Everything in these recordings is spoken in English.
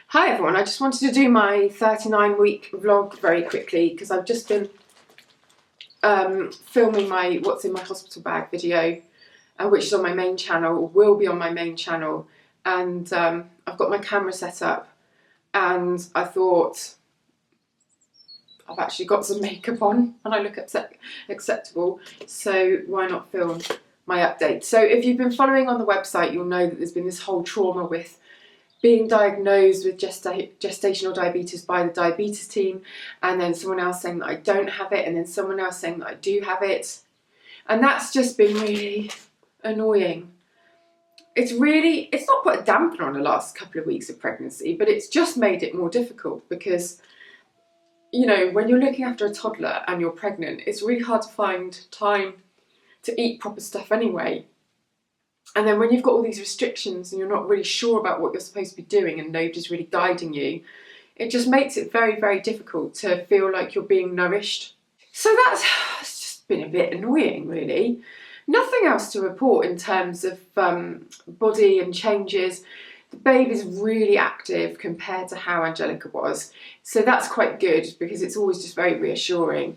Hi everyone, I just wanted to do my 39-week vlog very quickly because I've just been filming my what's in my hospital bag video, which is on my main channel, or will be on my main channel, and I've got my camera set up and I thought I've actually got some makeup on and I look acceptable, so why not film my update. So if you've been following on the website, you'll know that there's been this whole trauma with being diagnosed with gestational diabetes by the diabetes team, and then someone else saying that I don't have it, and then someone else saying that I do have it. And that's just been really annoying. It's not put a dampener on the last couple of weeks of pregnancy, but it's just made it more difficult because, you know, when you're looking after a toddler and you're pregnant, it's really hard to find time to eat proper stuff anyway. And then when you've got all these restrictions and you're not really sure about what you're supposed to be doing and nobody's really guiding you, it just makes it very, very difficult to feel like you're being nourished. So it's just been a bit annoying, really. Nothing else to report in terms of body and changes. The baby's really active compared to how Angelica was. So that's quite good because it's always just very reassuring.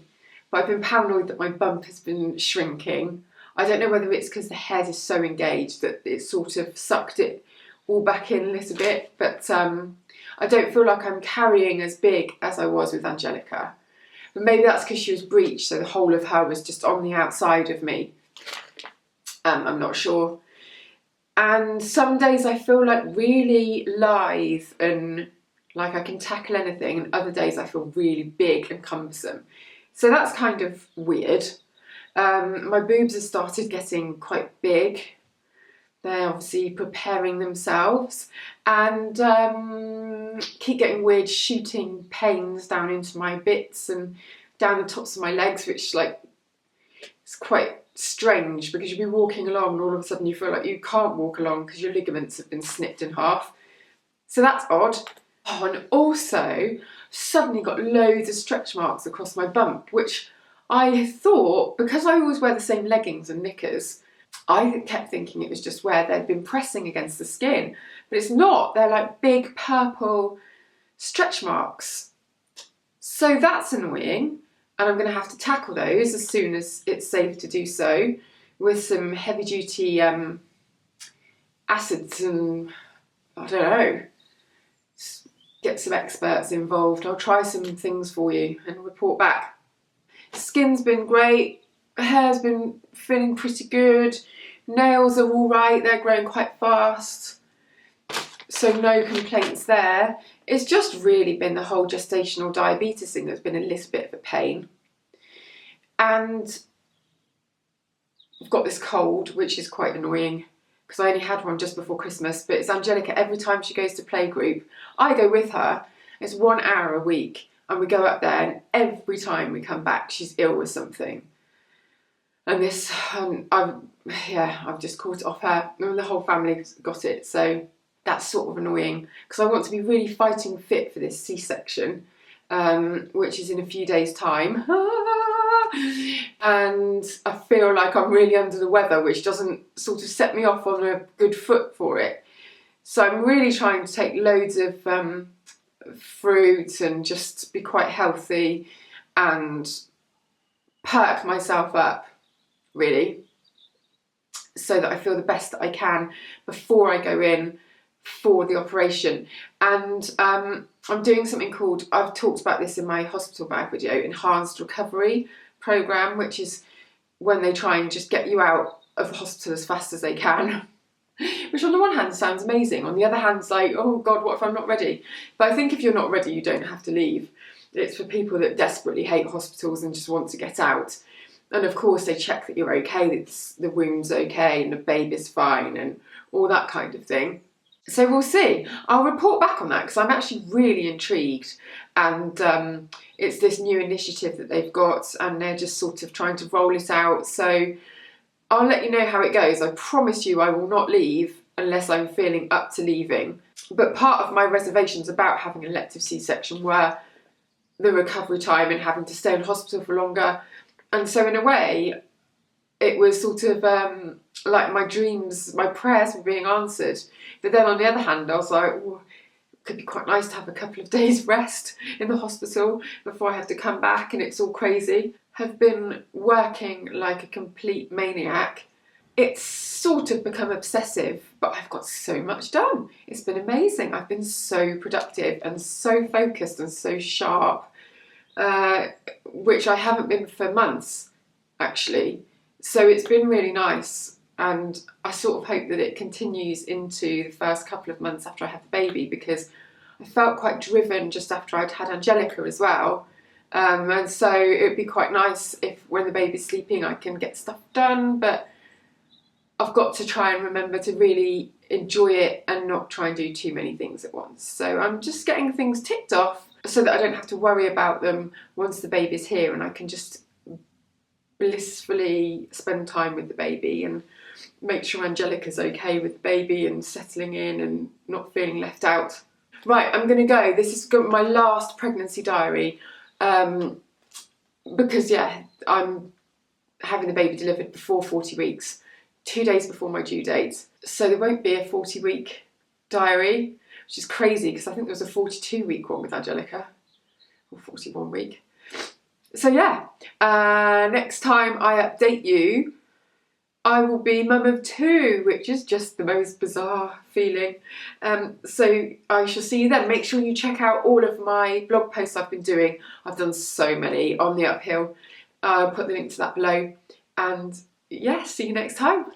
But I've been paranoid that my bump has been shrinking. I don't know whether it's because the head is so engaged that it sort of sucked it all back in a little bit, but I don't feel like I'm carrying as big as I was with Angelica. But maybe that's because she was breech, so the whole of her was just on the outside of me. I'm not sure. And some days I feel like really lithe and like I can tackle anything, and other days I feel really big and cumbersome. So that's kind of weird. My boobs have started getting quite big. They're obviously preparing themselves, and keep getting weird shooting pains down into my bits and down the tops of my legs, which it's quite strange because you'll be walking along and all of a sudden you feel like you can't walk along because your ligaments have been snipped in half. So that's odd. Oh, and also suddenly got loads of stretch marks across my bump, which I thought, because I always wear the same leggings and knickers, I kept thinking it was just where they'd been pressing against the skin, but it's not. They're like big purple stretch marks. So that's annoying, and I'm going to have to tackle those as soon as it's safe to do so with some heavy duty acids and, I don't know, get some experts involved. I'll try some things for you and report back. Skin's been great, hair's been feeling pretty good, nails are all right, they're growing quite fast, so no complaints there. It's just really been the whole gestational diabetes thing that's been a little bit of a pain. And I've got this cold, which is quite annoying because I only had one just before Christmas, but it's Angelica. Every time she goes to playgroup, I go with her. It's 1 hour a week. And we go up there, and every time we come back, she's ill with something. And this, I've just caught it off her. And the whole family's got it, so that's sort of annoying because I want to be really fighting fit for this C-section, which is in a few days' time. And I feel like I'm really under the weather, which doesn't sort of set me off on a good foot for it. So I'm really trying to take loads of fruit and just be quite healthy and perk myself up, really, so that I feel the best that I can before I go in for the operation. And I'm doing something called, I've talked about this in my hospital bag video, enhanced recovery program, which is when they try and just get you out of the hospital as fast as they can. Which on the one hand sounds amazing, on the other hand it's like, oh God, what if I'm not ready? But I think if you're not ready, you don't have to leave. It's for people that desperately hate hospitals and just want to get out. And of course they check that you're okay, that the womb's okay and the baby's fine and all that kind of thing. So we'll see. I'll report back on that because I'm actually really intrigued, and it's this new initiative that they've got and they're just sort of trying to roll it out. So I'll let you know how it goes. I promise you I will not leave unless I'm feeling up to leaving. But part of my reservations about having an elective C-section were the recovery time and having to stay in hospital for longer. And so in a way, it was sort of like my dreams, my prayers were being answered. But then on the other hand, I was like, could be quite nice to have a couple of days rest in the hospital before I have to come back and it's all crazy. Have been working like a complete maniac. It's sort of become obsessive, but I've got so much done. It's been amazing. I've been so productive and so focused and so sharp, which I haven't been for months, actually. So it's been really nice, and I sort of hope that it continues into the first couple of months after I have the baby, because I felt quite driven just after I'd had Angelica as well. And so it would be quite nice if when the baby's sleeping I can get stuff done, but I've got to try and remember to really enjoy it and not try and do too many things at once. So I'm just getting things ticked off so that I don't have to worry about them once the baby's here, and I can just blissfully spend time with the baby and make sure Angelica's okay with the baby and settling in and not feeling left out. Right, I'm going to go. This is my last pregnancy diary, because yeah, I'm having the baby delivered before 40 weeks. 2 days before my due date. So there won't be a 40-week diary, which is crazy because I think there was a 42-week one with Angelica, or 41-week. So yeah, next time I update you, I will be mum of 2, which is just the most bizarre feeling. So I shall see you then. Make sure you check out all of my blog posts I've been doing. I've done so many on the uphill. I'll put the link to that below. And yeah, see you next time.